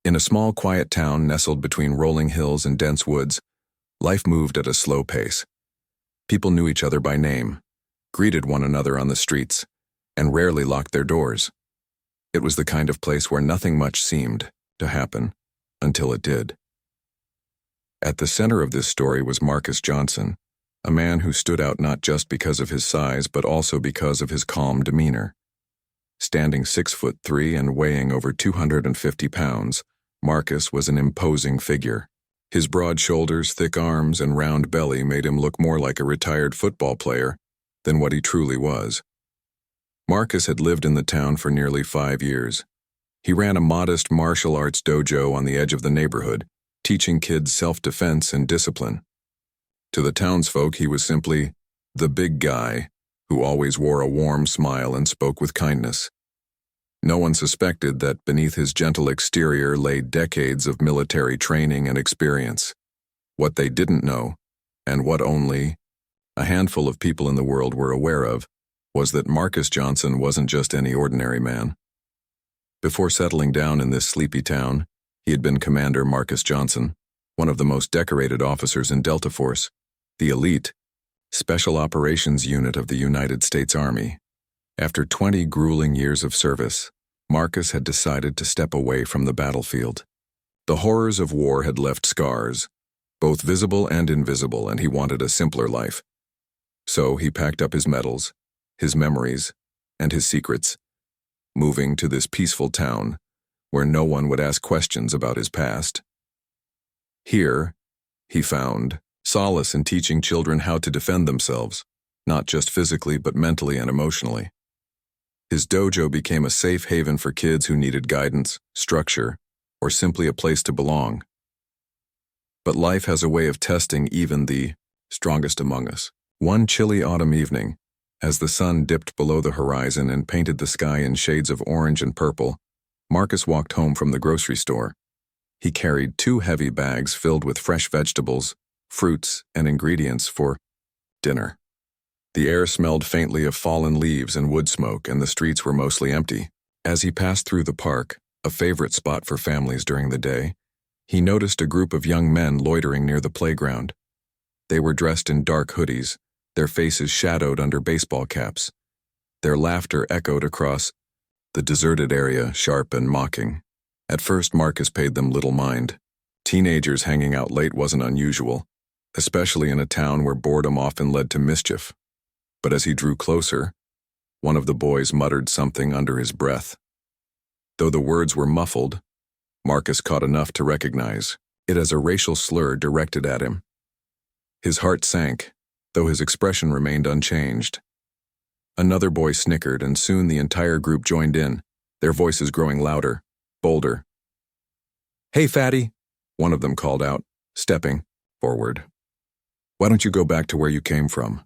In a small, quiet town nestled between rolling hills and dense woods, life moved at a slow pace. People knew each other by name, greeted one another on the streets, and rarely locked their doors. It was the kind of place where nothing much seemed to happen until it did. At the center of this story was Marcus Johnson, a man who stood out not just because of his size but also because of his calm demeanor. Standing 6'3" and weighing over 250 pounds, Marcus was an imposing figure. His broad shoulders, thick arms, and round belly made him look more like a retired football player than what he truly was. Marcus had lived in the town for nearly 5 years. He ran a modest martial arts dojo on the edge of the neighborhood, teaching kids self-defense and discipline. To the townsfolk, he was simply the big guy who always wore a warm smile and spoke with kindness. No one suspected that beneath his gentle exterior lay decades of military training and experience. What they didn't know, and what only a handful of people in the world were aware of, was that Marcus Johnson wasn't just any ordinary man. Before settling down in this sleepy town, he had been Commander Marcus Johnson, one of the most decorated officers in Delta Force, the elite Special Operations Unit of the United States Army. After 20 grueling years of service, Marcus had decided to step away from the battlefield. The horrors of war had left scars, both visible and invisible, and he wanted a simpler life. So he packed up his medals, his memories, and his secrets, moving to this peaceful town where no one would ask questions about his past. Here, he found solace in teaching children how to defend themselves, not just physically but mentally and emotionally. His dojo became a safe haven for kids who needed guidance, structure, or simply a place to belong. But life has a way of testing even the strongest among us. One chilly autumn evening, as the sun dipped below the horizon and painted the sky in shades of orange and purple, Marcus walked home from the grocery store. He carried 2 heavy bags filled with fresh vegetables, fruits, and ingredients for dinner. The air smelled faintly of fallen leaves and wood smoke, and the streets were mostly empty. As he passed through the park, a favorite spot for families during the day, he noticed a group of young men loitering near the playground. They were dressed in dark hoodies, their faces shadowed under baseball caps. Their laughter echoed across the deserted area, sharp and mocking. At first, Marcus paid them little mind. Teenagers hanging out late wasn't unusual, especially in a town where boredom often led to mischief. But as he drew closer, one of the boys muttered something under his breath. Though the words were muffled, Marcus caught enough to recognize it as a racial slur directed at him. His heart sank, though his expression remained unchanged. Another boy snickered, and soon the entire group joined in, their voices growing louder, bolder. "Hey, fatty," one of them called out, stepping forward. "Why don't you go back to where you came from?"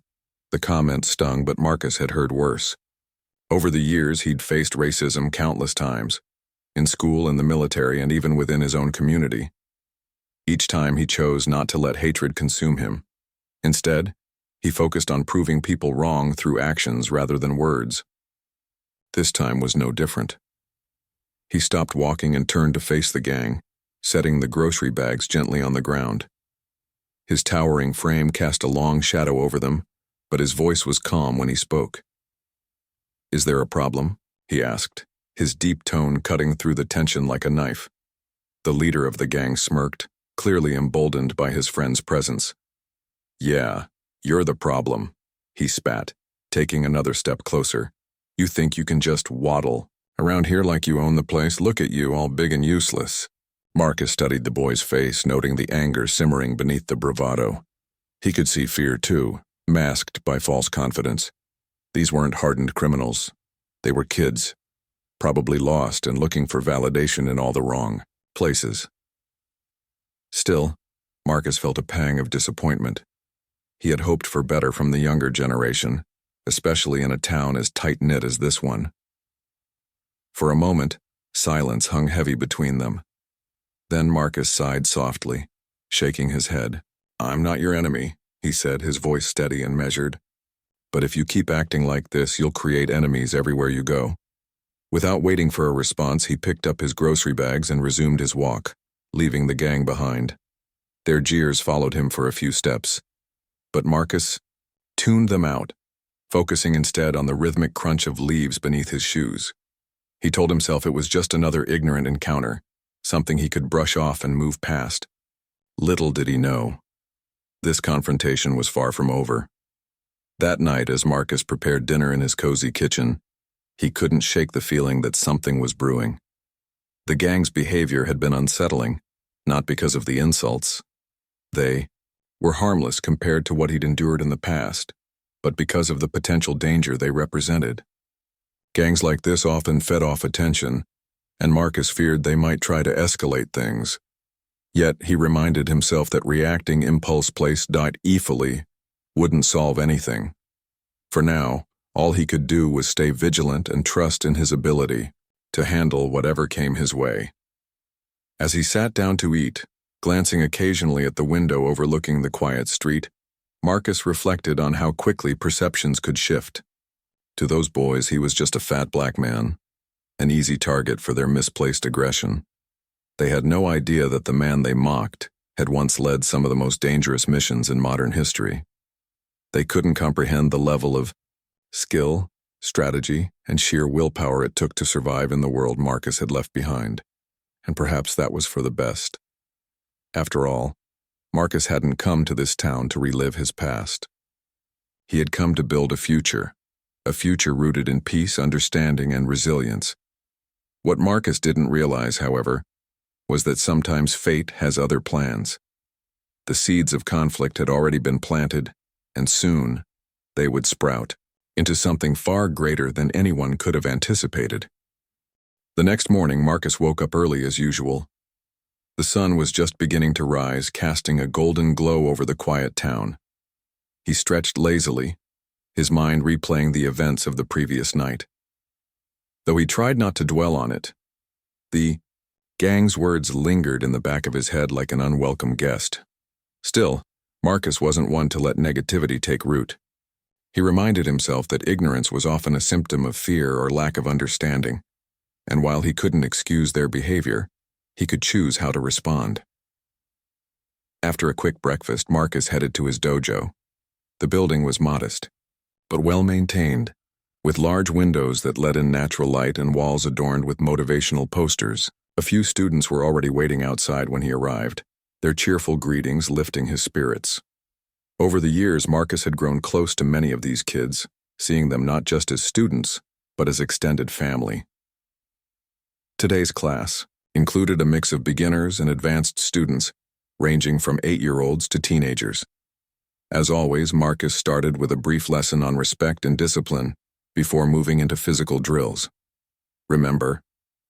The comment stung, but Marcus had heard worse. Over the years, he'd faced racism countless times, in school, in the military, and even within his own community. Each time he chose not to let hatred consume him. Instead, he focused on proving people wrong through actions rather than words. This time was no different. He stopped walking and turned to face the gang, setting the grocery bags gently on the ground. His towering frame cast a long shadow over them, but his voice was calm when he spoke. "Is there a problem?" he asked, his deep tone cutting through the tension like a knife. The leader of the gang smirked, clearly emboldened by his friend's presence. "Yeah, you're the problem," he spat, taking another step closer. "You think you can just waddle around here like you own the place? Look at you, all big and useless." Marcus studied the boy's face, noting the anger simmering beneath the bravado. He could see fear too, masked by false confidence. These weren't hardened criminals. They were kids, probably lost and looking for validation in all the wrong places. Still, Marcus felt a pang of disappointment. He had hoped for better from the younger generation, especially in a town as tight-knit as this one. For a moment, silence hung heavy between them. Then Marcus sighed softly, shaking his head. "I'm not your enemy," he said, his voice steady and measured. "But if you keep acting like this, you'll create enemies everywhere you go." Without waiting for a response, he picked up his grocery bags and resumed his walk, leaving the gang behind. Their jeers followed him for a few steps. But Marcus tuned them out, focusing instead on the rhythmic crunch of leaves beneath his shoes. He told himself it was just another ignorant encounter, something he could brush off and move past. Little did he know, this confrontation was far from over. That night, as Marcus prepared dinner in his cozy kitchen, he couldn't shake the feeling that something was brewing. The gang's behavior had been unsettling, not because of the insults. They were harmless compared to what he'd endured in the past, but because of the potential danger they represented. Gangs like this often fed off attention, and Marcus feared they might try to escalate things. Yet he reminded himself that reacting impulse-placed easily wouldn't solve anything. For now, all he could do was stay vigilant and trust in his ability to handle whatever came his way. As he sat down to eat, glancing occasionally at the window overlooking the quiet street, Marcus reflected on how quickly perceptions could shift. To those boys, he was just a fat black man, an easy target for their misplaced aggression. They had no idea that the man they mocked had once led some of the most dangerous missions in modern history. They couldn't comprehend the level of skill, strategy, and sheer willpower it took to survive in the world Marcus had left behind. And perhaps that was for the best. After all, Marcus hadn't come to this town to relive his past. He had come to build a future rooted in peace, understanding, and resilience. What Marcus didn't realize, however, was that sometimes fate has other plans. The seeds of conflict had already been planted, and soon they would sprout into something far greater than anyone could have anticipated. The next morning, Marcus woke up early as usual. The sun was just beginning to rise, casting a golden glow over the quiet town. He stretched lazily, his mind replaying the events of the previous night. Though he tried not to dwell on it, the gang's words lingered in the back of his head like an unwelcome guest. Still, Marcus wasn't one to let negativity take root. He reminded himself that ignorance was often a symptom of fear or lack of understanding, and while he couldn't excuse their behavior, he could choose how to respond. After a quick breakfast, Marcus headed to his dojo. The building was modest, but well-maintained, with large windows that let in natural light and walls adorned with motivational posters. A few students were already waiting outside when he arrived, their cheerful greetings lifting his spirits. Over the years, Marcus had grown close to many of these kids, seeing them not just as students, but as extended family. Today's class included a mix of beginners and advanced students, ranging from 8-year-olds to teenagers. As always, Marcus started with a brief lesson on respect and discipline before moving into physical drills. Remember,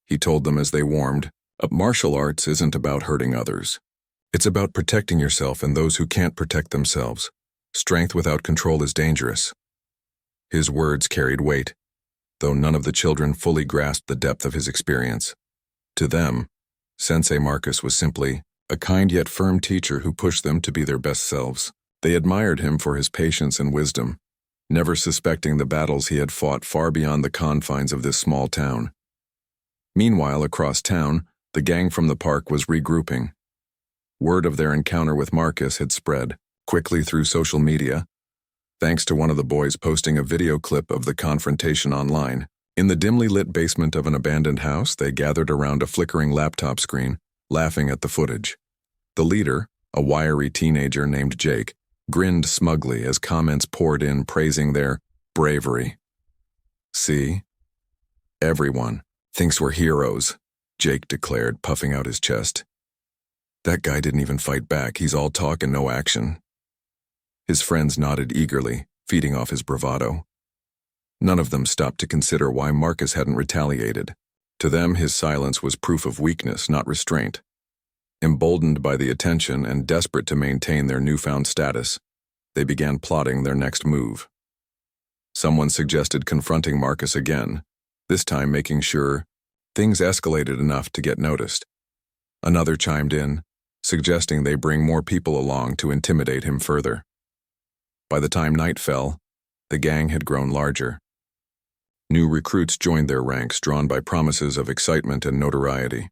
he told them as they warmed, martial arts isn't about hurting others. It's about protecting yourself and those who can't protect themselves. Strength without control is dangerous. His words carried weight, though none of the children fully grasped the depth of his experience. To them, Sensei Marcus was simply a kind yet firm teacher who pushed them to be their best selves. They admired him for his patience and wisdom, never suspecting the battles he had fought far beyond the confines of this small town. Meanwhile, across town, the gang from the park was regrouping. Word of their encounter with Marcus had spread quickly through social media, thanks to one of the boys posting a video clip of the confrontation online. In the dimly lit basement of an abandoned house, they gathered around a flickering laptop screen, laughing at the footage. The leader, a wiry teenager named Jake, grinned smugly as comments poured in praising their bravery. "See? Everyone thinks we're heroes," Jake declared, puffing out his chest. "That guy didn't even fight back. He's all talk and no action." His friends nodded eagerly, feeding off his bravado. None of them stopped to consider why Marcus hadn't retaliated. To them, his silence was proof of weakness, not restraint. Emboldened by the attention and desperate to maintain their newfound status, they began plotting their next move. Someone suggested confronting Marcus again, this time making sure things escalated enough to get noticed. Another chimed in, suggesting they bring more people along to intimidate him further. By the time night fell, the gang had grown larger. New recruits joined their ranks, drawn by promises of excitement and notoriety.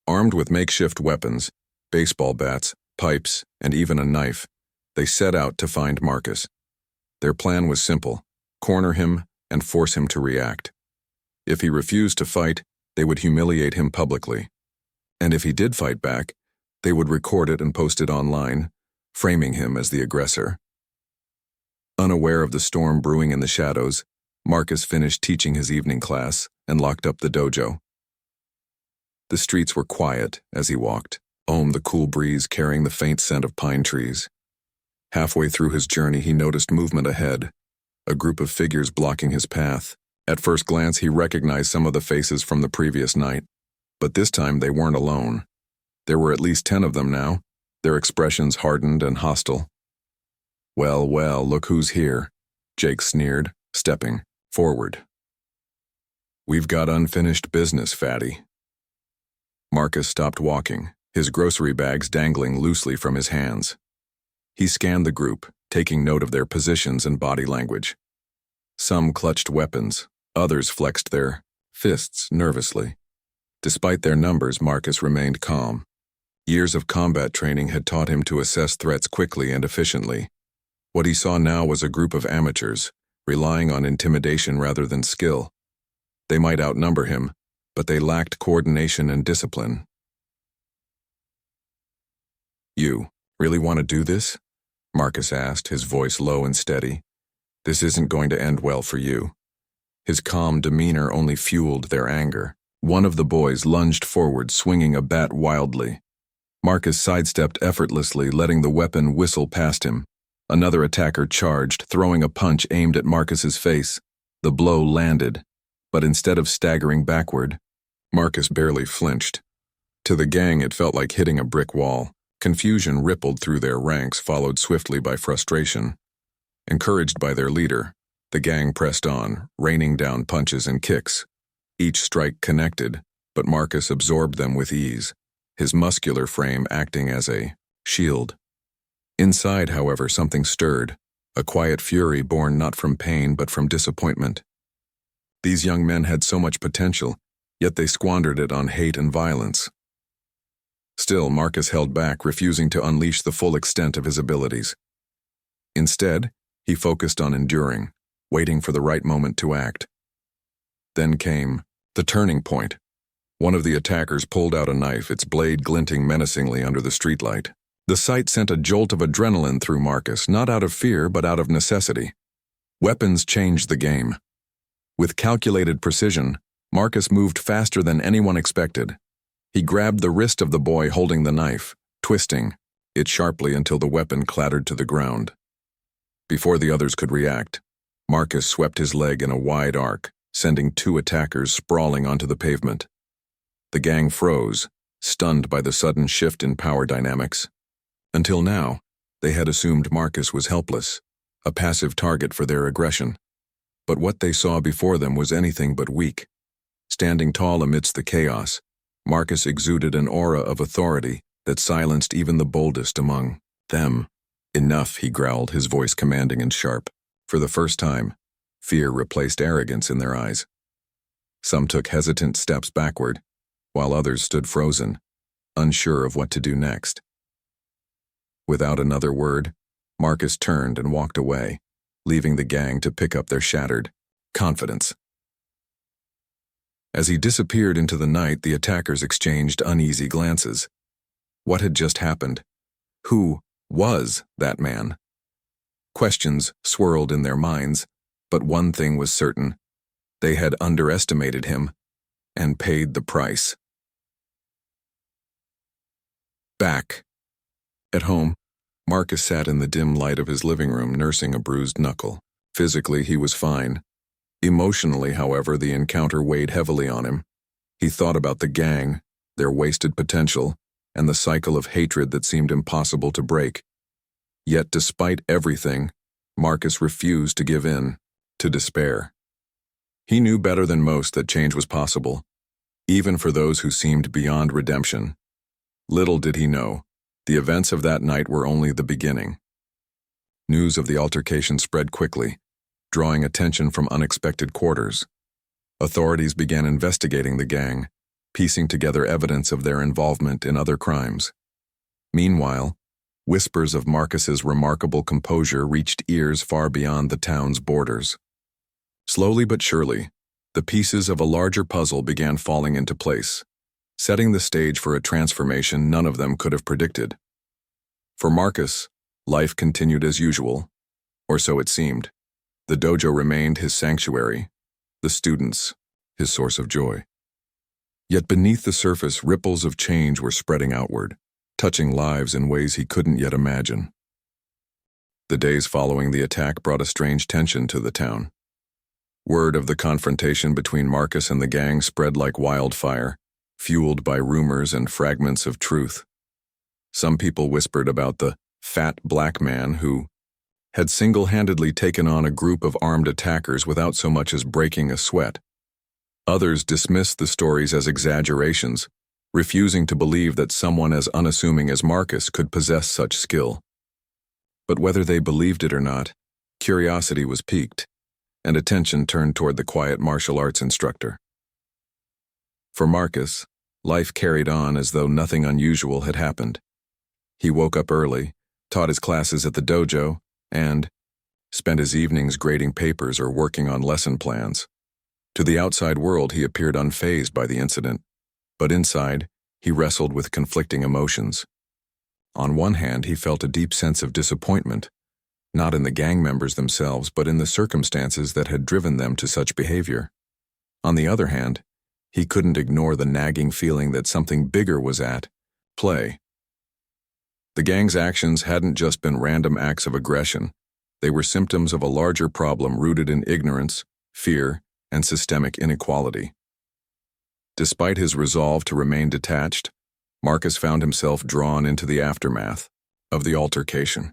Armed with makeshift weapons, baseball bats, pipes, and even a knife, they set out to find Marcus. Their plan was simple: corner him and force him to react. If he refused to fight, they would humiliate him publicly. And if he did fight back, they would record it and post it online, framing him as the aggressor. Unaware of the storm brewing in the shadows, Marcus finished teaching his evening class and locked up the dojo. The streets were quiet as he walked, the cool breeze carrying the faint scent of pine trees. Halfway through his journey, he noticed movement ahead, a group of figures blocking his path. At first glance, he recognized some of the faces from the previous night, but this time they weren't alone. There were at least 10 of them now, their expressions hardened and hostile. Well, look who's here, Jake sneered, stepping forward. We've got unfinished business, fatty. Marcus stopped walking, his grocery bags dangling loosely from his hands. He scanned the group, taking note of their positions and body language. Some clutched weapons, others flexed their fists nervously. Despite their numbers, Marcus remained calm. Years of combat training had taught him to assess threats quickly and efficiently. What he saw now was a group of amateurs, relying on intimidation rather than skill. They might outnumber him, but they lacked coordination and discipline. You really want to do this? Marcus asked, his voice low and steady. This isn't going to end well for you. His calm demeanor only fueled their anger. One of the boys lunged forward, swinging a bat wildly. Marcus sidestepped effortlessly, letting the weapon whistle past him. Another attacker charged, throwing a punch aimed at Marcus's face. The blow landed, but instead of staggering backward, Marcus barely flinched. To the gang, it felt like hitting a brick wall. Confusion rippled through their ranks, followed swiftly by frustration. Encouraged by their leader, the gang pressed on, raining down punches and kicks. Each strike connected, but Marcus absorbed them with ease, his muscular frame acting as a shield. Inside, however, something stirred, a quiet fury born not from pain but from disappointment. These young men had so much potential, yet they squandered it on hate and violence. Still, Marcus held back, refusing to unleash the full extent of his abilities. Instead, he focused on enduring, waiting for the right moment to act. Then came the turning point. One of the attackers pulled out a knife, its blade glinting menacingly under the streetlight. The sight sent a jolt of adrenaline through Marcus, not out of fear but out of necessity. Weapons changed the game. With calculated precision, Marcus moved faster than anyone expected. He grabbed the wrist of the boy holding the knife, twisting it sharply until the weapon clattered to the ground. Before the others could react, Marcus swept his leg in a wide arc, sending 2 attackers sprawling onto the pavement. The gang froze, stunned by the sudden shift in power dynamics. Until now, they had assumed Marcus was helpless, a passive target for their aggression. But what they saw before them was anything but weak. Standing tall amidst the chaos, Marcus exuded an aura of authority that silenced even the boldest among them. Enough, he growled, his voice commanding and sharp. For the first time, fear replaced arrogance in their eyes. Some took hesitant steps backward, while others stood frozen, unsure of what to do next. Without another word, Marcus turned and walked away, leaving the gang to pick up their shattered confidence. As he disappeared into the night, the attackers exchanged uneasy glances. What had just happened? Who was that man? Questions swirled in their minds, but one thing was certain. They had underestimated him and paid the price. Back. At home, Marcus sat in the dim light of his living room, nursing a bruised knuckle. Physically, he was fine. Emotionally, however, the encounter weighed heavily on him. He thought about the gang, their wasted potential, and the cycle of hatred that seemed impossible to break. Yet, despite everything, Marcus refused to give in to despair. He knew better than most that change was possible, even for those who seemed beyond redemption. Little did he know, the events of that night were only the beginning. News of the altercation spread quickly, drawing attention from unexpected quarters. Authorities began investigating the gang, piecing together evidence of their involvement in other crimes. Meanwhile, whispers of Marcus's remarkable composure reached ears far beyond the town's borders. Slowly but surely, the pieces of a larger puzzle began falling into place, setting the stage for a transformation none of them could have predicted. For Marcus, life continued as usual, or so it seemed. The dojo remained his sanctuary, the students his source of joy. Yet beneath the surface, ripples of change were spreading outward, touching lives in ways he couldn't yet imagine. The days following the attack brought a strange tension to the town. Word of the confrontation between Marcus and the gang spread like wildfire, fueled by rumors and fragments of truth. Some people whispered about the fat black man who had single-handedly taken on a group of armed attackers without so much as breaking a sweat. Others dismissed the stories as exaggerations, refusing to believe that someone as unassuming as Marcus could possess such skill. But whether they believed it or not, curiosity was piqued, and attention turned toward the quiet martial arts instructor. For Marcus, life carried on as though nothing unusual had happened. He woke up early, taught his classes at the dojo, and spent his evenings grading papers or working on lesson plans. To the outside world, he appeared unfazed by the incident, but inside, he wrestled with conflicting emotions. On one hand, he felt a deep sense of disappointment, not in the gang members themselves, but in the circumstances that had driven them to such behavior. On the other hand, he couldn't ignore the nagging feeling that something bigger was at play. The gang's actions hadn't just been random acts of aggression. They were symptoms of a larger problem rooted in ignorance, fear, and systemic inequality. Despite his resolve to remain detached, Marcus found himself drawn into the aftermath of the altercation.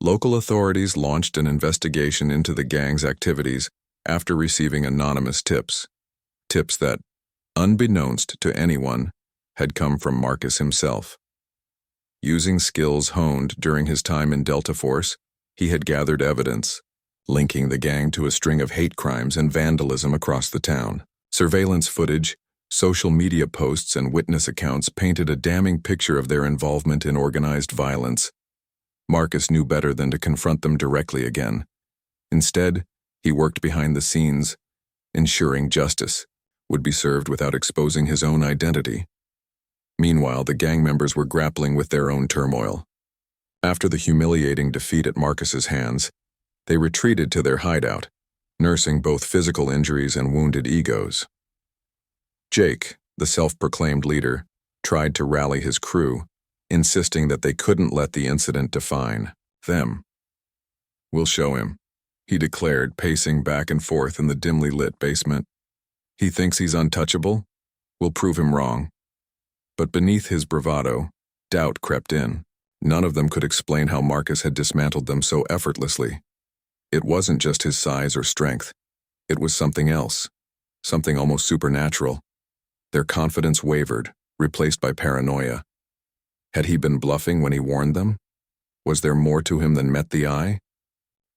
Local authorities launched an investigation into the gang's activities after receiving anonymous tips that, unbeknownst to anyone, had come from Marcus himself. Using skills honed during his time in Delta Force, he had gathered evidence, linking the gang to a string of hate crimes and vandalism across the town. Surveillance footage, social media posts, and witness accounts painted a damning picture of their involvement in organized violence. Marcus knew better than to confront them directly again. Instead, he worked behind the scenes, ensuring justice would be served without exposing his own identity. Meanwhile, the gang members were grappling with their own turmoil. After the humiliating defeat at Marcus's hands, they retreated to their hideout, nursing both physical injuries and wounded egos. Jake, the self-proclaimed leader, tried to rally his crew, insisting that they couldn't let the incident define them. "We'll show him," he declared, pacing back and forth in the dimly lit basement. "He thinks he's untouchable? We'll prove him wrong." But beneath his bravado, doubt crept in. None of them could explain how Marcus had dismantled them so effortlessly. It wasn't just his size or strength. It was something else, something almost supernatural. Their confidence wavered, replaced by paranoia. Had he been bluffing when he warned them? Was there more to him than met the eye?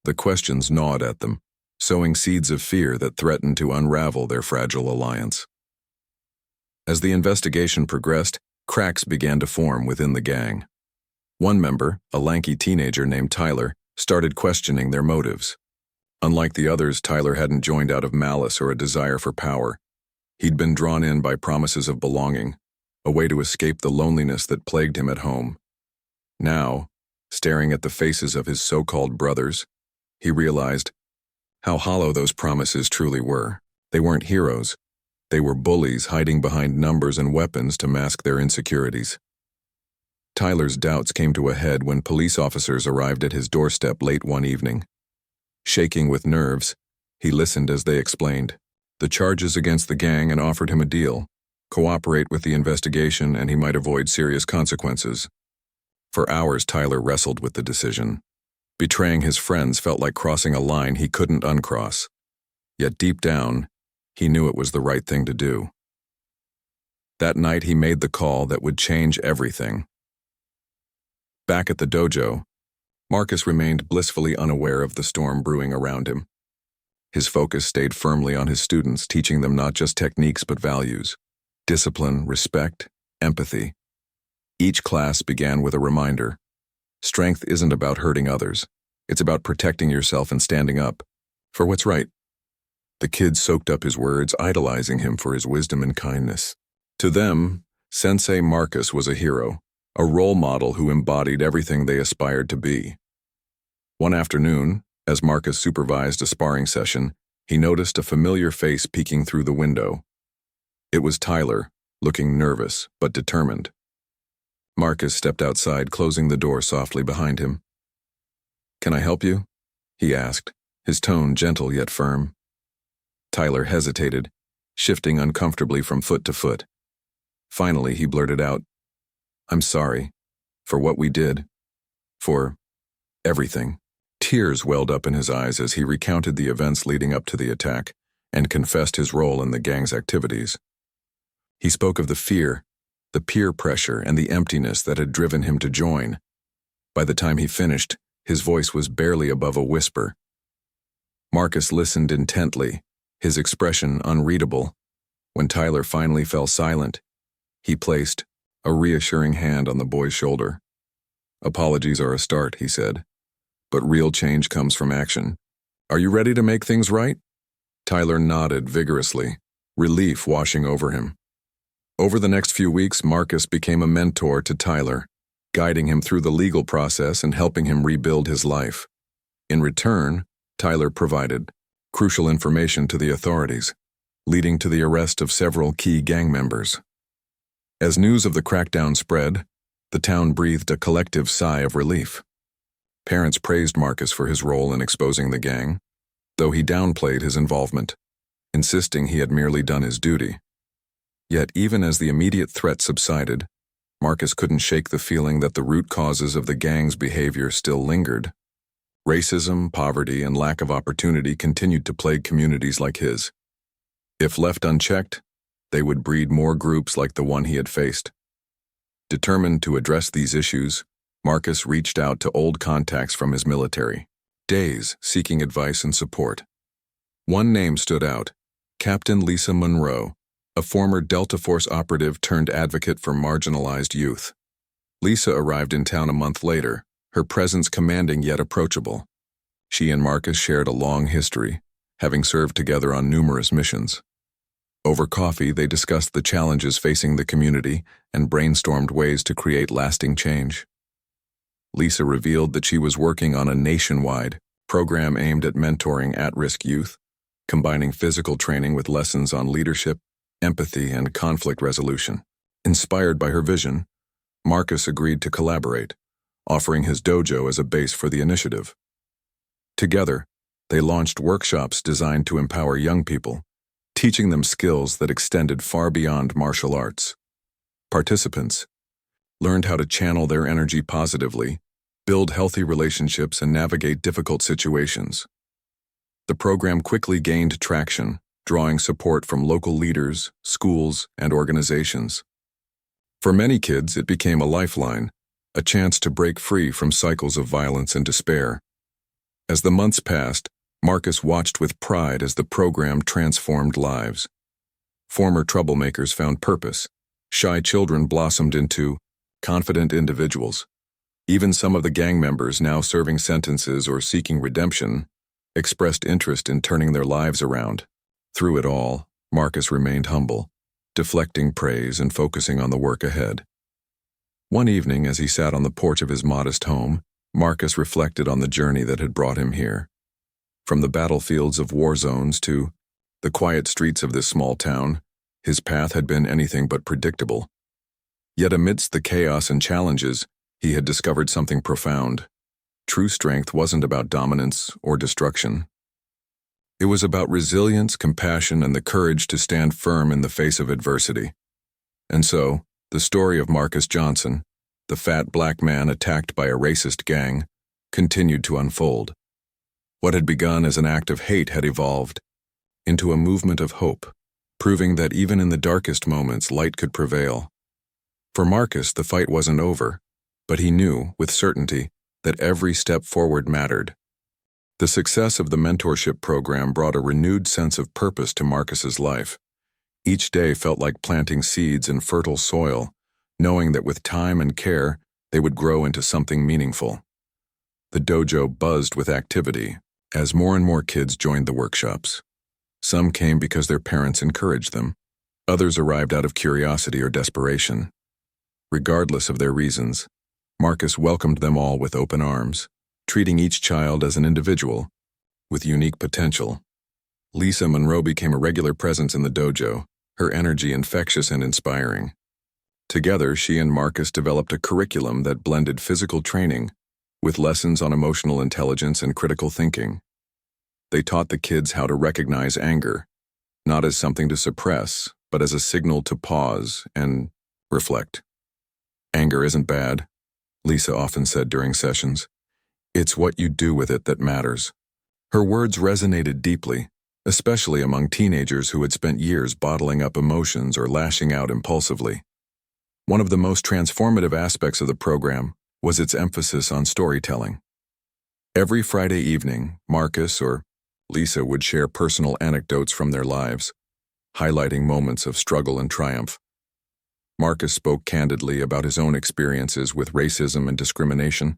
The questions gnawed at them, sowing seeds of fear that threatened to unravel their fragile alliance. As the investigation progressed, cracks began to form within the gang. One member, a lanky teenager named Tyler, started questioning their motives. Unlike the others, Tyler hadn't joined out of malice or a desire for power. He'd been drawn in by promises of belonging, a way to escape the loneliness that plagued him at home. Now, staring at the faces of his so-called brothers, he realized how hollow those promises truly were. They weren't heroes. They were bullies hiding behind numbers and weapons to mask their insecurities. Tyler's doubts came to a head when police officers arrived at his doorstep late one evening. Shaking with nerves, he listened as they explained the charges against the gang and offered him a deal: cooperate with the investigation and he might avoid serious consequences. For hours, Tyler wrestled with the decision. Betraying his friends felt like crossing a line he couldn't uncross. Yet deep down, he knew it was the right thing to do. That night, he made the call that would change everything. Back at the dojo, Marcus remained blissfully unaware of the storm brewing around him. His focus stayed firmly on his students, teaching them not just techniques but values: discipline, respect, empathy. Each class began with a reminder: strength isn't about hurting others. It's about protecting yourself and standing up for what's right. The kids soaked up his words, idolizing him for his wisdom and kindness. To them, Sensei Marcus was a hero, a role model who embodied everything they aspired to be. One afternoon, as Marcus supervised a sparring session, he noticed a familiar face peeking through the window. It was Tyler, looking nervous but determined. Marcus stepped outside, closing the door softly behind him. "Can I help you?" he asked, his tone gentle yet firm. Tyler hesitated, shifting uncomfortably from foot to foot. Finally, he blurted out, "I'm sorry. For what we did. For everything." Tears welled up in his eyes as he recounted the events leading up to the attack and confessed his role in the gang's activities. He spoke of the fear, the peer pressure, and the emptiness that had driven him to join. By the time he finished, his voice was barely above a whisper. Marcus listened intently, his expression unreadable. When Tyler finally fell silent, he placed a reassuring hand on the boy's shoulder. "Apologies are a start," he said, "but real change comes from action. Are you ready to make things right?" Tyler nodded vigorously, relief washing over him. Over the next few weeks, Marcus became a mentor to Tyler, guiding him through the legal process and helping him rebuild his life. In return, Tyler provided crucial information to the authorities, leading to the arrest of several key gang members. As news of the crackdown spread, the town breathed a collective sigh of relief. Parents praised Marcus for his role in exposing the gang, though he downplayed his involvement, insisting he had merely done his duty. Yet even as the immediate threat subsided, Marcus couldn't shake the feeling that the root causes of the gang's behavior still lingered. Racism, poverty, and lack of opportunity continued to plague communities like his. If left unchecked, they would breed more groups like the one he had faced. Determined to address these issues, Marcus reached out to old contacts from his military days, seeking advice and support. One name stood out: Captain Lisa Monroe, a former Delta Force operative turned advocate for marginalized youth. Lisa arrived in town a month later, her presence commanding yet approachable. She and Marcus shared a long history, having served together on numerous missions. Over coffee, they discussed the challenges facing the community and brainstormed ways to create lasting change. Lisa revealed that she was working on a nationwide program aimed at mentoring at-risk youth, combining physical training with lessons on leadership, empathy, and conflict resolution. Inspired by her vision, Marcus agreed to collaborate, offering his dojo as a base for the initiative. Together, they launched workshops designed to empower young people, teaching them skills that extended far beyond martial arts. Participants learned how to channel their energy positively, build healthy relationships, and navigate difficult situations. The program quickly gained traction, drawing support from local leaders, schools, and organizations. For many kids, it became a lifeline, a chance to break free from cycles of violence and despair. As the months passed, Marcus watched with pride as the program transformed lives. Former troublemakers found purpose. Shy children blossomed into confident individuals. Even some of the gang members, now serving sentences or seeking redemption, expressed interest in turning their lives around. Through it all, Marcus remained humble, deflecting praise and focusing on the work ahead. One evening, as he sat on the porch of his modest home, Marcus reflected on the journey that had brought him here. From the battlefields of war zones to the quiet streets of this small town, his path had been anything but predictable. Yet amidst the chaos and challenges, he had discovered something profound. True strength wasn't about dominance or destruction. It was about resilience, compassion, and the courage to stand firm in the face of adversity. And so, the story of Marcus Johnson, the fat black man attacked by a racist gang, continued to unfold. What had begun as an act of hate had evolved into a movement of hope, proving that even in the darkest moments, light could prevail. For Marcus, the fight wasn't over, but he knew, with certainty, that every step forward mattered. The success of the mentorship program brought a renewed sense of purpose to Marcus's life. Each day felt like planting seeds in fertile soil, knowing that with time and care, they would grow into something meaningful. The dojo buzzed with activity as more and more kids joined the workshops. Some came because their parents encouraged them. Others arrived out of curiosity or desperation. Regardless of their reasons, Marcus welcomed them all with open arms, treating each child as an individual with unique potential. Lisa Monroe became a regular presence in the dojo, her energy infectious and inspiring. Together, she and Marcus developed a curriculum that blended physical training with lessons on emotional intelligence and critical thinking. They taught the kids how to recognize anger, not as something to suppress, but as a signal to pause and reflect. Anger isn't bad, Lisa often said during sessions. It's what you do with it that matters. Her words resonated deeply, especially among teenagers who had spent years bottling up emotions or lashing out impulsively. One of the most transformative aspects of the program was its emphasis on storytelling. Every Friday evening, Marcus or Lisa would share personal anecdotes from their lives, highlighting moments of struggle and triumph. Marcus spoke candidly about his own experiences with racism and discrimination,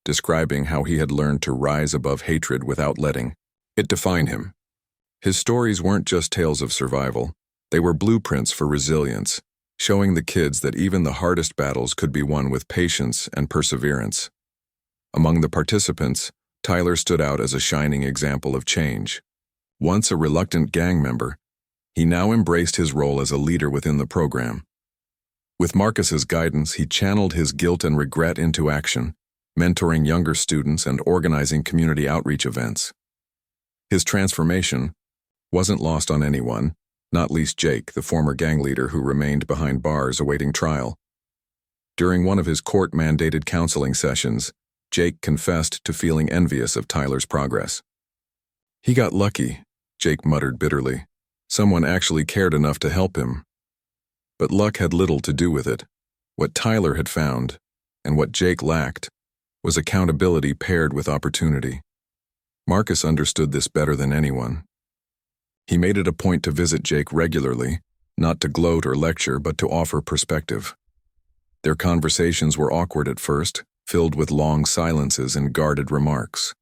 describing how he had learned to rise above hatred without letting it define him. His stories weren't just tales of survival, they were blueprints for resilience, showing the kids that even the hardest battles could be won with patience and perseverance. Among the participants, Tyler stood out as a shining example of change. Once a reluctant gang member, he now embraced his role as a leader within the program. With Marcus's guidance, he channeled his guilt and regret into action, mentoring younger students and organizing community outreach events. His transformation wasn't lost on anyone, not least Jake, the former gang leader who remained behind bars awaiting trial. During one of his court-mandated counseling sessions, Jake confessed to feeling envious of Tyler's progress. He got lucky, Jake muttered bitterly. Someone actually cared enough to help him. But luck had little to do with it. What Tyler had found, and what Jake lacked, was accountability paired with opportunity. Marcus understood this better than anyone. He made it a point to visit Jake regularly, not to gloat or lecture, but to offer perspective. Their conversations were awkward at first, filled with long silences and guarded remarks.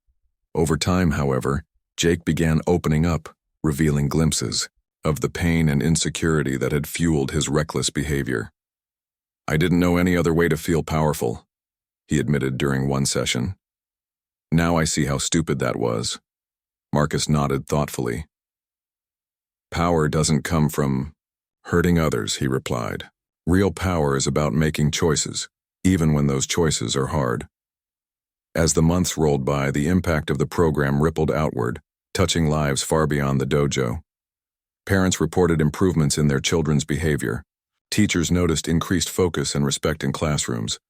Over time, however, Jake began opening up, revealing glimpses of the pain and insecurity that had fueled his reckless behavior. "I didn't know any other way to feel powerful," he admitted during one session. "Now I see how stupid that was." Marcus nodded thoughtfully. "Power doesn't come from hurting others," he replied. "Real power is about making choices, even when those choices are hard." As the months rolled by, the impact of the program rippled outward, touching lives far beyond the dojo. Parents reported improvements in their children's behavior. Teachers noticed increased focus and respect in classrooms,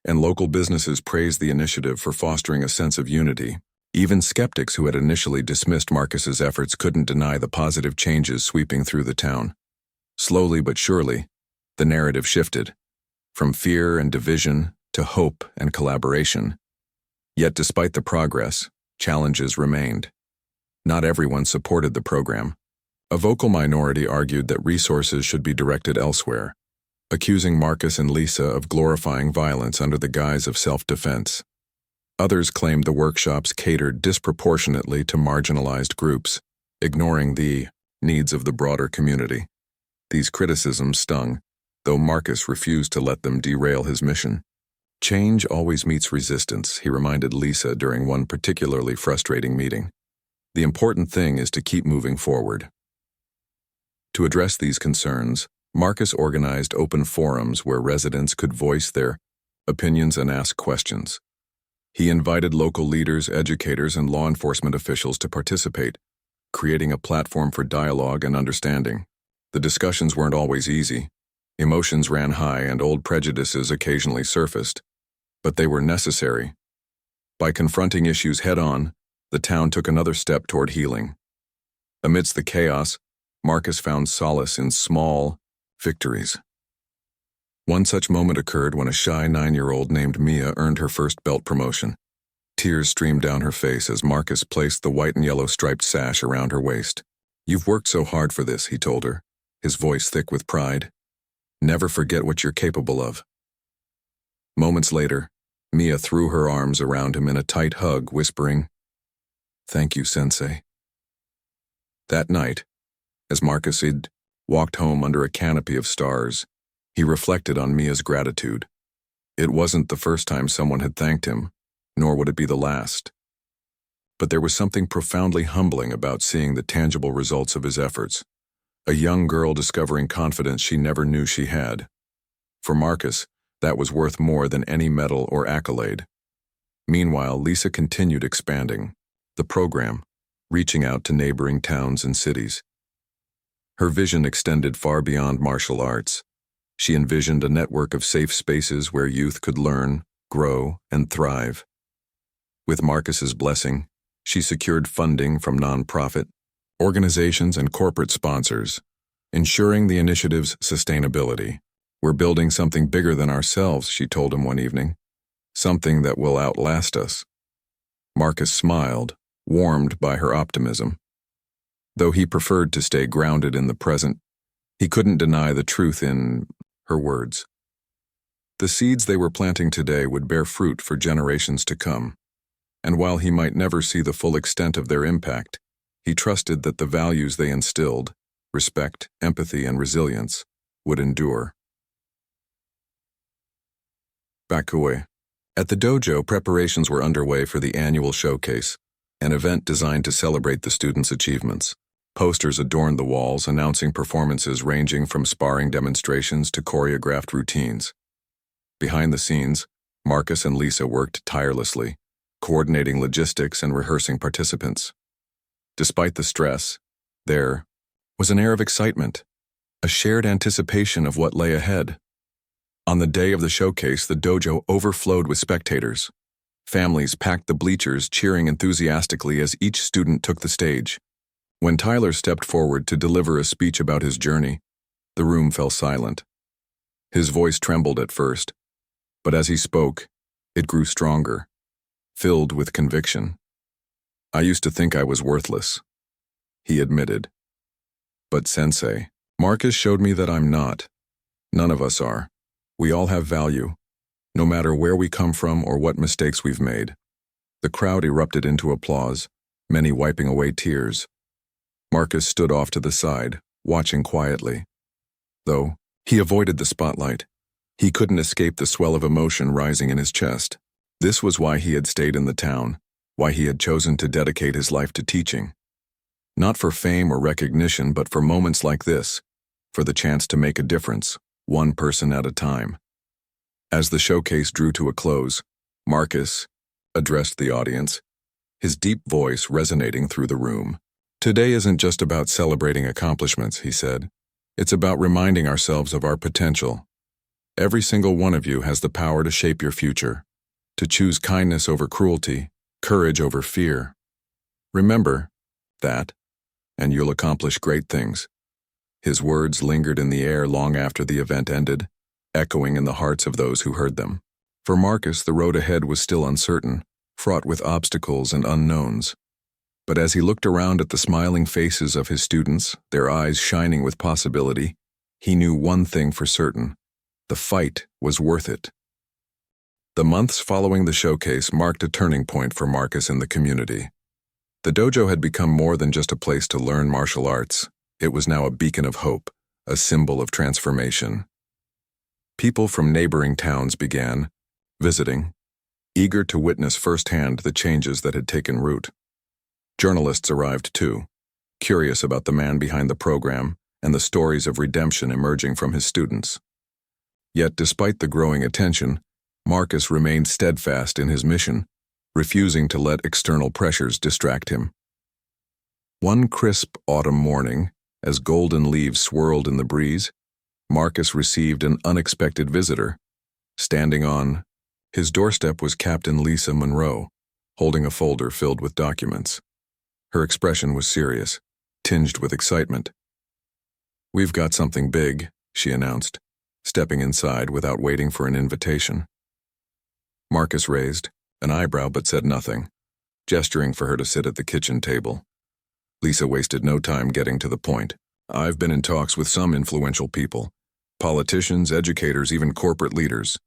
and local businesses praised the initiative for fostering a sense of unity. Even skeptics who had initially dismissed Marcus's efforts couldn't deny the positive changes sweeping through the town. Slowly but surely, the narrative shifted, from fear and division to hope and collaboration. Yet despite the progress, challenges remained. Not everyone supported the program. A vocal minority argued that resources should be directed elsewhere, accusing Marcus and Lisa of glorifying violence under the guise of self-defense. Others claimed the workshops catered disproportionately to marginalized groups, ignoring the needs of the broader community. These criticisms stung, though Marcus refused to let them derail his mission. "Change always meets resistance," he reminded Lisa during one particularly frustrating meeting. "The important thing is to keep moving forward." To address these concerns, Marcus organized open forums where residents could voice their opinions and ask questions. He invited local leaders, educators, and law enforcement officials to participate, creating a platform for dialogue and understanding. The discussions weren't always easy. Emotions ran high and old prejudices occasionally surfaced, but they were necessary. By confronting issues head-on, the town took another step toward healing. Amidst the chaos, Marcus found solace in small victories. One such moment occurred when a shy 9-year-old named Mia earned her first belt promotion. Tears streamed down her face as Marcus placed the white and yellow striped sash around her waist. "You've worked so hard for this," he told her, his voice thick with pride. "Never forget what you're capable of." Moments later, Mia threw her arms around him in a tight hug, whispering, "Thank you, Sensei." That night, as Marcus had walked home under a canopy of stars, he reflected on Mia's gratitude. It wasn't the first time someone had thanked him, nor would it be the last. But there was something profoundly humbling about seeing the tangible results of his efforts. A young girl discovering confidence she never knew she had. For Marcus, that was worth more than any medal or accolade. Meanwhile, Lisa continued expanding the program, reaching out to neighboring towns and cities. Her vision extended far beyond martial arts. She envisioned a network of safe spaces where youth could learn, grow, and thrive. With Marcus's blessing, she secured funding from nonprofit organizations and corporate sponsors, ensuring the initiative's sustainability. "We're building something bigger than ourselves," she told him one evening. "Something that will outlast us." Marcus smiled, warmed by her optimism. Though he preferred to stay grounded in the present, he couldn't deny the truth in her words. The seeds they were planting today would bear fruit for generations to come. And while he might never see the full extent of their impact, he trusted that the values they instilled, respect, empathy, and resilience, would endure. Bakue. At the dojo, preparations were underway for the annual showcase, an event designed to celebrate the students' achievements. Posters adorned the walls announcing performances ranging from sparring demonstrations to choreographed routines. Behind the scenes, Marcus and Lisa worked tirelessly, coordinating logistics and rehearsing participants. Despite the stress, there was an air of excitement, a shared anticipation of what lay ahead. On the day of the showcase, the dojo overflowed with spectators. Families packed the bleachers, cheering enthusiastically as each student took the stage. When Tyler stepped forward to deliver a speech about his journey, the room fell silent. His voice trembled at first, but as he spoke, it grew stronger, filled with conviction. "I used to think I was worthless," he admitted. "But Sensei, Marcus showed me that I'm not. None of us are. We all have value, no matter where we come from or what mistakes we've made." The crowd erupted into applause, many wiping away tears. Marcus stood off to the side, watching quietly. Though he avoided the spotlight, he couldn't escape the swell of emotion rising in his chest. This was why he had stayed in the town, why he had chosen to dedicate his life to teaching. Not for fame or recognition, but for moments like this, for the chance to make a difference, one person at a time. As the showcase drew to a close, Marcus addressed the audience, his deep voice resonating through the room. "Today isn't just about celebrating accomplishments," he said. "It's about reminding ourselves of our potential. Every single one of you has the power to shape your future, to choose kindness over cruelty, courage over fear. Remember that, and you'll accomplish great things." His words lingered in the air long after the event ended, echoing in the hearts of those who heard them. For Marcus, the road ahead was still uncertain, fraught with obstacles and unknowns. But as he looked around at the smiling faces of his students, their eyes shining with possibility, he knew one thing for certain: the fight was worth it. The months following the showcase marked a turning point for Marcus in the community. The dojo had become more than just a place to learn martial arts. It was now a beacon of hope, a symbol of transformation. People from neighboring towns began visiting, eager to witness firsthand the changes that had taken root. Journalists arrived too, curious about the man behind the program and the stories of redemption emerging from his students. Yet despite the growing attention, Marcus remained steadfast in his mission, refusing to let external pressures distract him. One crisp autumn morning, as golden leaves swirled in the breeze, Marcus received an unexpected visitor. Standing on his doorstep was Captain Lisa Monroe, holding a folder filled with documents. Her expression was serious, tinged with excitement. "We've got something big," she announced, stepping inside without waiting for an invitation. Marcus raised an eyebrow but said nothing, gesturing for her to sit at the kitchen table. Lisa wasted no time getting to the point. I've been in talks with some influential people, politicians, educators, even corporate leaders.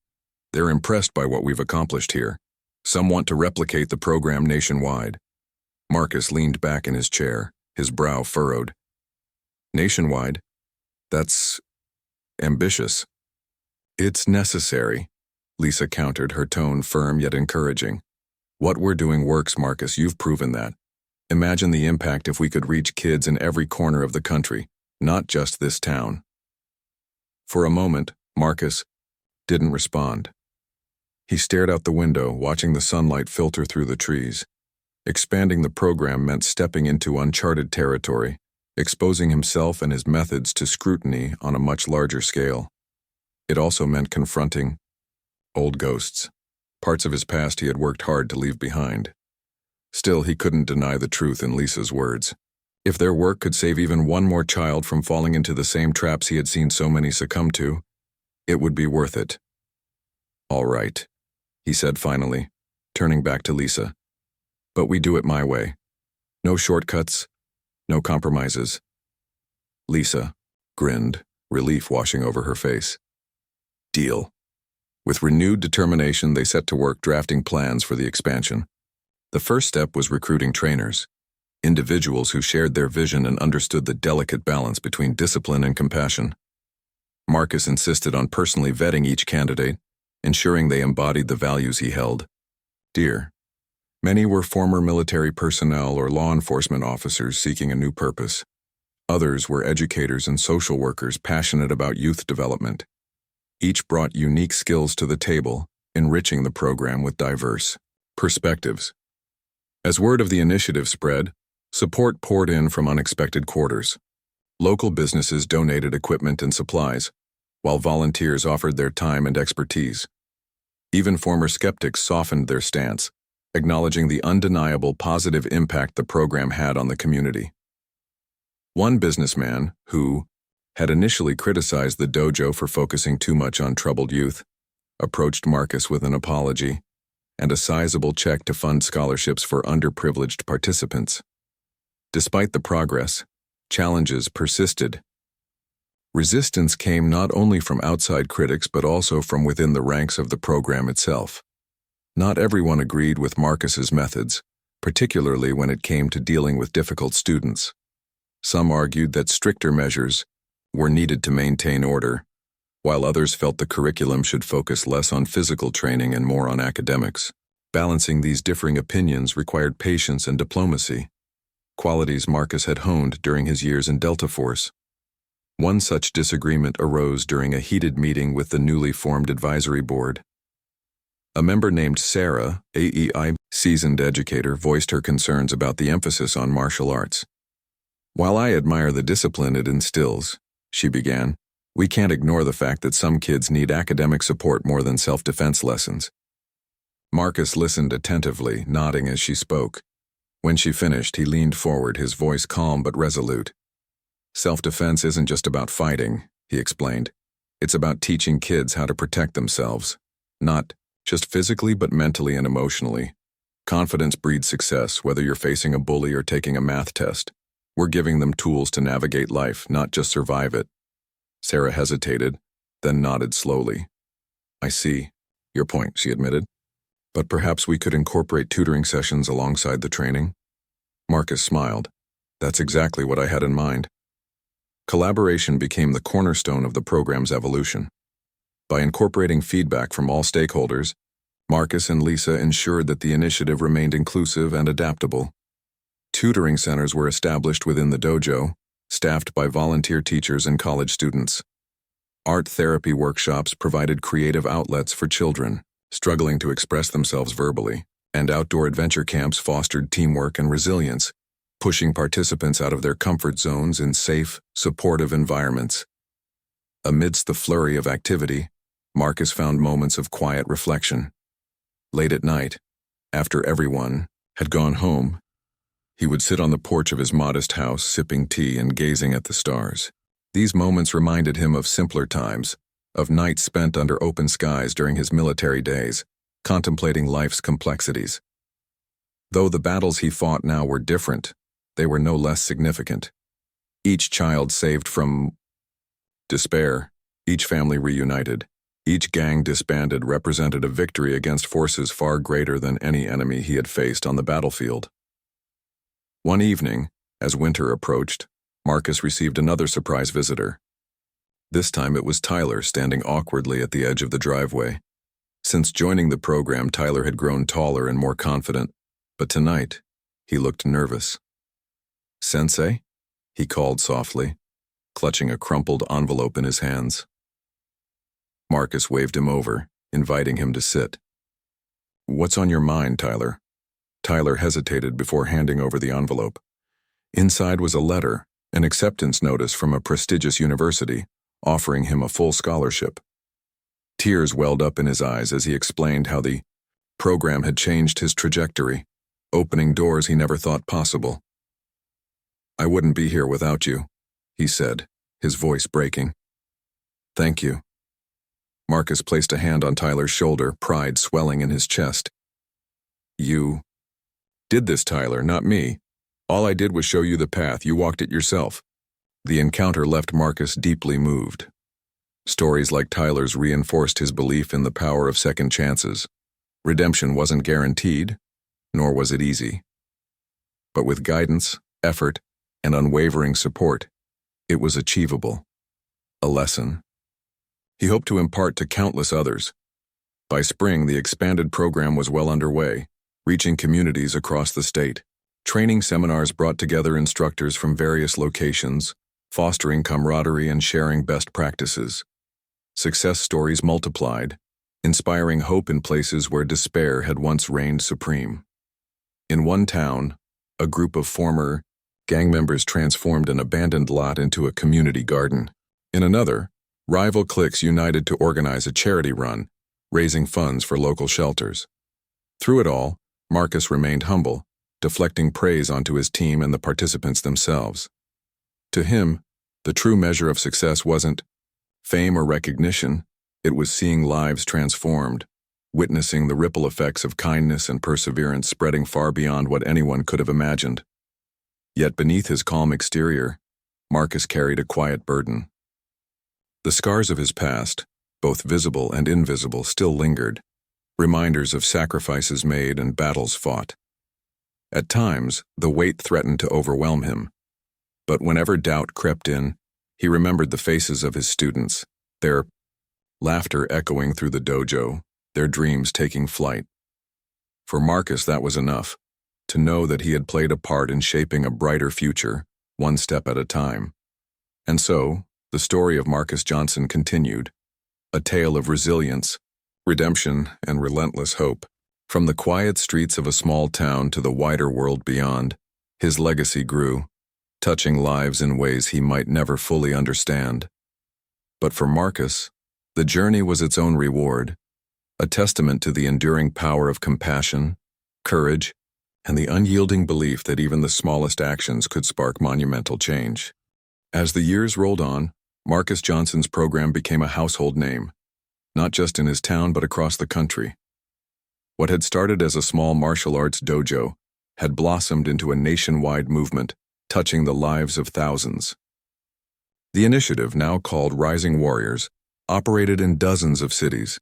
They're impressed by what we've accomplished here. Some want to replicate the program nationwide. Marcus leaned back in his chair, his brow furrowed. Nationwide? That's ambitious. It's necessary, Lisa countered, her tone firm yet encouraging. What we're doing works, Marcus, you've proven that. Imagine the impact if we could reach kids in every corner of the country, not just this town. For a moment, Marcus didn't respond. He stared out the window, watching the sunlight filter through the trees. Expanding the program meant stepping into uncharted territory, exposing himself and his methods to scrutiny on a much larger scale. It also meant confronting old ghosts, parts of his past he had worked hard to leave behind. Still, he couldn't deny the truth in Lisa's words. If their work could save even one more child from falling into the same traps he had seen so many succumb to, it would be worth it. All right, he said finally, turning back to Lisa. But we do it my way. No shortcuts, no compromises. Lisa grinned, relief washing over her face. Deal. With renewed determination, they set to work drafting plans for the expansion. The first step was recruiting trainers, individuals who shared their vision and understood the delicate balance between discipline and compassion. Marcus insisted on personally vetting each candidate, ensuring they embodied the values he held dear. Many were former military personnel or law enforcement officers seeking a new purpose. Others were educators and social workers passionate about youth development. Each brought unique skills to the table, enriching the program with diverse perspectives. As word of the initiative spread, support poured in from unexpected quarters. Local businesses donated equipment and supplies, while volunteers offered their time and expertise. Even former skeptics softened their stance, acknowledging the undeniable positive impact the program had on the community. One businessman, who had initially criticized the dojo for focusing too much on troubled youth, approached Marcus with an apology and a sizable check to fund scholarships for underprivileged participants. Despite the progress, challenges persisted. Resistance came not only from outside critics but also from within the ranks of the program itself. Not everyone agreed with Marcus's methods, particularly when it came to dealing with difficult students. Some argued that stricter measures were needed to maintain order, while others felt the curriculum should focus less on physical training and more on academics. Balancing these differing opinions required patience and diplomacy, qualities Marcus had honed during his years in Delta Force. One such disagreement arose during a heated meeting with the newly formed advisory board. A member named Sarah, AEI, seasoned educator, voiced her concerns about the emphasis on martial arts. While I admire the discipline it instills, she began, we can't ignore the fact that some kids need academic support more than self-defense lessons. Marcus listened attentively, nodding as she spoke. When she finished, he leaned forward, his voice calm but resolute. Self-defense isn't just about fighting, he explained. It's about teaching kids how to protect themselves, not just physically but mentally and emotionally. Confidence breeds success, whether you're facing a bully or taking a math test. We're giving them tools to navigate life, not just survive it. Sarah hesitated, then nodded slowly. I see your point, she admitted. But perhaps we could incorporate tutoring sessions alongside the training? Marcus smiled. That's exactly what I had in mind. Collaboration became the cornerstone of the program's evolution. By incorporating feedback from all stakeholders, Marcus and Lisa ensured that the initiative remained inclusive and adaptable. Tutoring centers were established within the dojo, staffed by volunteer teachers and college students. Art therapy workshops provided creative outlets for children struggling to express themselves verbally, and outdoor adventure camps fostered teamwork and resilience, pushing participants out of their comfort zones in safe, supportive environments. Amidst the flurry of activity, Marcus found moments of quiet reflection. Late at night, after everyone had gone home, he would sit on the porch of his modest house, sipping tea and gazing at the stars. These moments reminded him of simpler times, of nights spent under open skies during his military days, contemplating life's complexities. Though the battles he fought now were different, they were no less significant. Each child saved from despair, each family reunited, each gang disbanded represented a victory against forces far greater than any enemy he had faced on the battlefield. One evening, as winter approached, Marcus received another surprise visitor. This time it was Tyler standing awkwardly at the edge of the driveway. Since joining the program, Tyler had grown taller and more confident, but tonight, he looked nervous. "Sensei?" he called softly, clutching a crumpled envelope in his hands. Marcus waved him over, inviting him to sit. "What's on your mind, Tyler?" Tyler hesitated before handing over the envelope. Inside was a letter, an acceptance notice from a prestigious university, offering him a full scholarship. Tears welled up in his eyes as he explained how the program had changed his trajectory, opening doors he never thought possible. "I wouldn't be here without you," he said, his voice breaking. "Thank you." Marcus placed a hand on Tyler's shoulder, pride swelling in his chest. "You did this, Tyler, not me. All I did was show you the path. You walked it yourself." The encounter left Marcus deeply moved. Stories like Tyler's reinforced his belief in the power of second chances. Redemption wasn't guaranteed, nor was it easy. But with guidance, effort, and unwavering support, it was achievable. A lesson he hoped to impart to countless others. By spring, the expanded program was well underway, reaching communities across the state. Training seminars brought together instructors from various locations, fostering camaraderie and sharing best practices. Success stories multiplied, inspiring hope in places where despair had once reigned supreme. In one town, a group of former gang members transformed an abandoned lot into a community garden. In another, rival cliques united to organize a charity run, raising funds for local shelters. Through it all, Marcus remained humble, deflecting praise onto his team and the participants themselves. To him, the true measure of success wasn't fame or recognition, it was seeing lives transformed, witnessing the ripple effects of kindness and perseverance spreading far beyond what anyone could have imagined. Yet beneath his calm exterior, Marcus carried a quiet burden. The scars of his past, both visible and invisible, still lingered, reminders of sacrifices made and battles fought. At times, the weight threatened to overwhelm him, but whenever doubt crept in, he remembered the faces of his students, their laughter echoing through the dojo, their dreams taking flight. For Marcus, that was enough, to know that he had played a part in shaping a brighter future, one step at a time. And so, the story of Marcus Johnson continued, a tale of resilience, redemption, and relentless hope. From the quiet streets of a small town to the wider world beyond, his legacy grew, touching lives in ways he might never fully understand. But for Marcus, the journey was its own reward, a testament to the enduring power of compassion, courage, and the unyielding belief that even the smallest actions could spark monumental change. As the years rolled on, Marcus Johnson's program became a household name, not just in his town but across the country. What had started as a small martial arts dojo had blossomed into a nationwide movement, touching the lives of thousands. The initiative, now called Rising Warriors, operated in dozens of cities,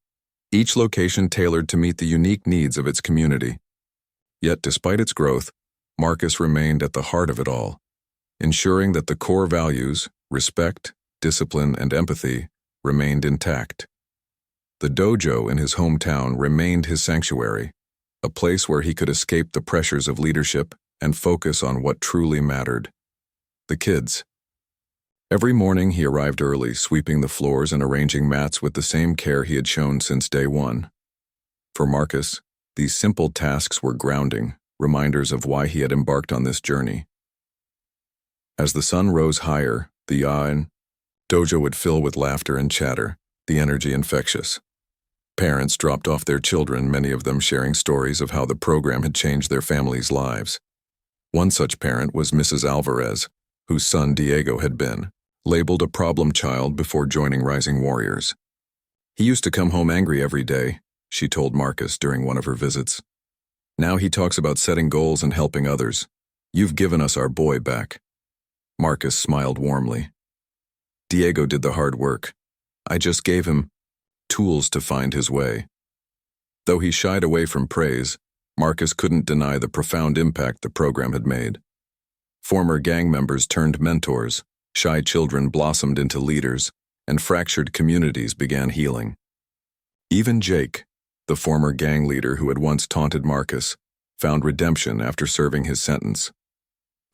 each location tailored to meet the unique needs of its community. Yet despite its growth, Marcus remained at the heart of it all, ensuring that the core values, respect, discipline, and empathy, remained intact. The dojo in his hometown remained his sanctuary, a place where he could escape the pressures of leadership and focus on what truly mattered: the kids. Every morning he arrived early, sweeping the floors and arranging mats with the same care he had shown since day one. For Marcus, these simple tasks were grounding, reminders of why he had embarked on this journey. As the sun rose higher, the dojo would fill with laughter and chatter, the energy infectious. Parents dropped off their children, many of them sharing stories of how the program had changed their families' lives. One such parent was Mrs. Alvarez, whose son Diego had been labeled a problem child before joining Rising Warriors. He used to come home angry every day, she told Marcus during one of her visits. Now he talks about setting goals and helping others. You've given us our boy back. Marcus smiled warmly. Diego did the hard work. I just gave him tools to find his way. Though he shied away from praise, Marcus couldn't deny the profound impact the program had made. Former gang members turned mentors, shy children blossomed into leaders, and fractured communities began healing. Even Jake, the former gang leader who had once taunted Marcus, found redemption after serving his sentence.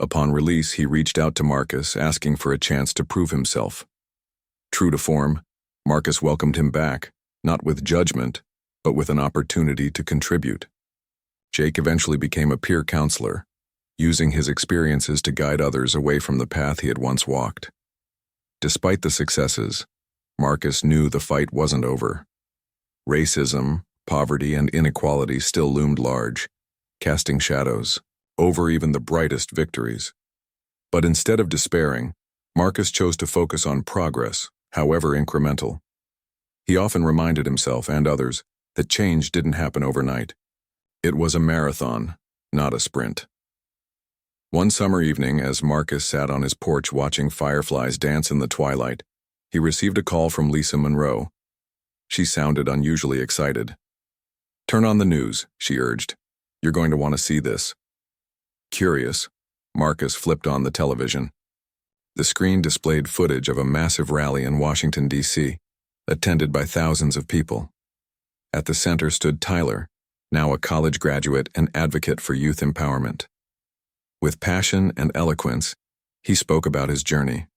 Upon release, he reached out to Marcus, asking for a chance to prove himself. True to form, Marcus welcomed him back, not with judgment, but with an opportunity to contribute. Jake eventually became a peer counselor, using his experiences to guide others away from the path he had once walked. Despite the successes, Marcus knew the fight wasn't over. Racism, poverty, and inequality still loomed large, casting shadows over even the brightest victories. But instead of despairing, Marcus chose to focus on progress, however incremental. He often reminded himself and others that change didn't happen overnight. It was a marathon, not a sprint. One summer evening, as Marcus sat on his porch watching fireflies dance in the twilight, he received a call from Lisa Monroe. She sounded unusually excited. "Turn on the news," she urged. "You're going to want to see this." Curious, Marcus flipped on the television. The screen displayed footage of a massive rally in Washington, D.C., attended by thousands of people. At the center stood Tyler, now a college graduate and advocate for youth empowerment. With passion and eloquence, he spoke about his journey,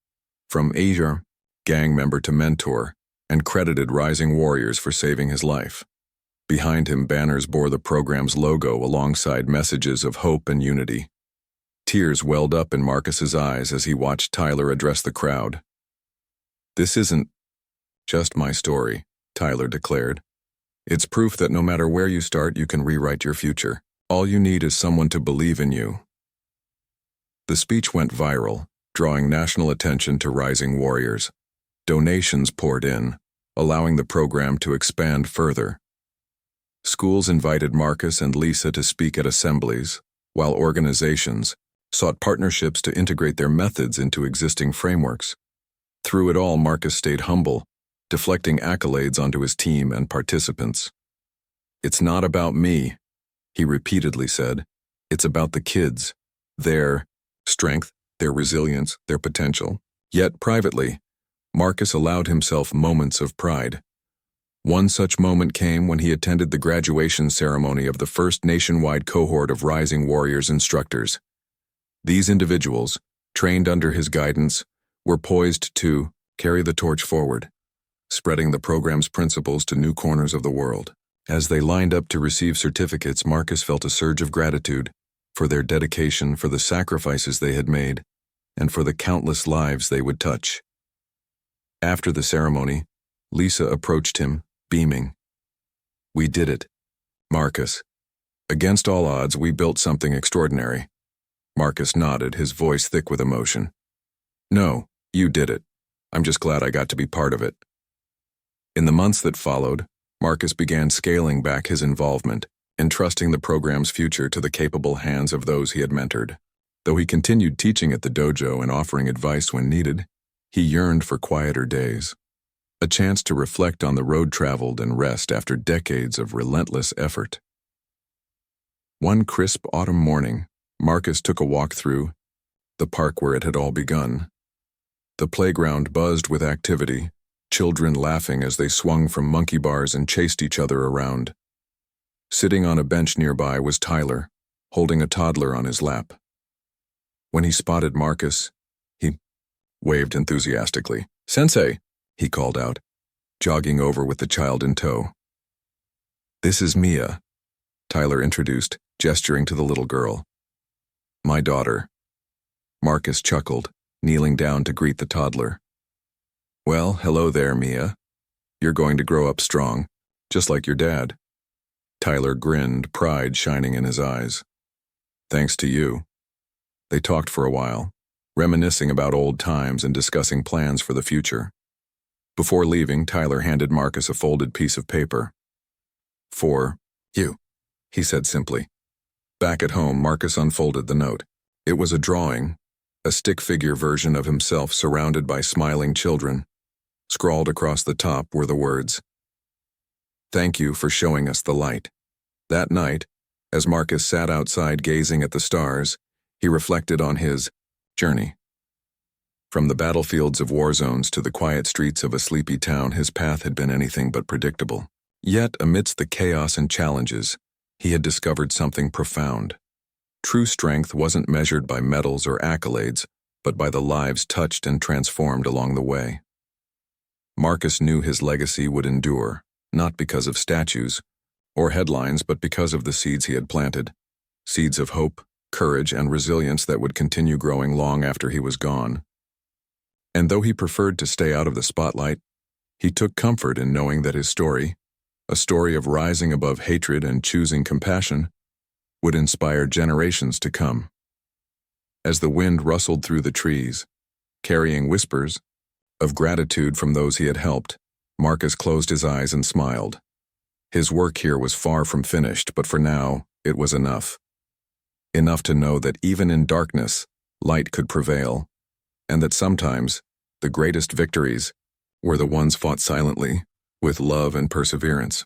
from Asia, gang member to mentor, and credited Rising Warriors for saving his life. Behind him, banners bore the program's logo alongside messages of hope and unity. Tears welled up in Marcus's eyes as he watched Tyler address the crowd. "This isn't just my story," Tyler declared. "It's proof that no matter where you start, you can rewrite your future. All you need is someone to believe in you." The speech went viral, drawing national attention to Rising Warriors. Donations poured in, allowing the program to expand further. Schools invited Marcus and Lisa to speak at assemblies, while organizations sought partnerships to integrate their methods into existing frameworks. Through it all, Marcus stayed humble, deflecting accolades onto his team and participants. "It's not about me," he repeatedly said. "It's about the kids, their strength, their resilience, their potential." Yet privately, Marcus allowed himself moments of pride. One such moment came when he attended the graduation ceremony of the first nationwide cohort of Rising Warriors instructors. These individuals, trained under his guidance, were poised to carry the torch forward, spreading the program's principles to new corners of the world. As they lined up to receive certificates, Marcus felt a surge of gratitude for their dedication, for the sacrifices they had made, and for the countless lives they would touch. After the ceremony, Lisa approached him, beaming. "We did it, Marcus. Against all odds, we built something extraordinary." Marcus nodded, his voice thick with emotion. "No, you did it. I'm just glad I got to be part of it." In the months that followed, Marcus began scaling back his involvement, entrusting the program's future to the capable hands of those he had mentored. Though he continued teaching at the dojo and offering advice when needed, he yearned for quieter days. A chance to reflect on the road traveled and rest after decades of relentless effort. One crisp autumn morning, Marcus took a walk through the park where it had all begun. The playground buzzed with activity, children laughing as they swung from monkey bars and chased each other around. Sitting on a bench nearby was Tyler, holding a toddler on his lap. When he spotted Marcus, he waved enthusiastically. "Sensei," he called out, jogging over with the child in tow. "This is Mia," Tyler introduced, gesturing to the little girl. "My daughter." Marcus chuckled, kneeling down to greet the toddler. "Well, hello there, Mia. You're going to grow up strong, just like your dad." Tyler grinned, pride shining in his eyes. "Thanks to you." They talked for a while, reminiscing about old times and discussing plans for the future. Before leaving, Tyler handed Marcus a folded piece of paper. For you, he said simply. Back at home, Marcus unfolded the note. It was a drawing, a stick figure version of himself surrounded by smiling children. Scrawled across the top were the words, "Thank you for showing us the light." That night, as Marcus sat outside gazing at the stars, he reflected on his journey. From the battlefields of war zones to the quiet streets of a sleepy town, his path had been anything but predictable. Yet, amidst the chaos and challenges, he had discovered something profound. True strength wasn't measured by medals or accolades, but by the lives touched and transformed along the way. Marcus knew his legacy would endure, not because of statues or headlines, but because of the seeds he had planted. Seeds of hope, courage, and resilience that would continue growing long after he was gone. And though he preferred to stay out of the spotlight, he took comfort in knowing that his story, a story of rising above hatred and choosing compassion, would inspire generations to come. As the wind rustled through the trees, carrying whispers of gratitude from those he had helped, Marcus closed his eyes and smiled. His work here was far from finished, but for now, it was enough. Enough to know that even in darkness, light could prevail, and that sometimes the greatest victories were the ones fought silently, with love and perseverance.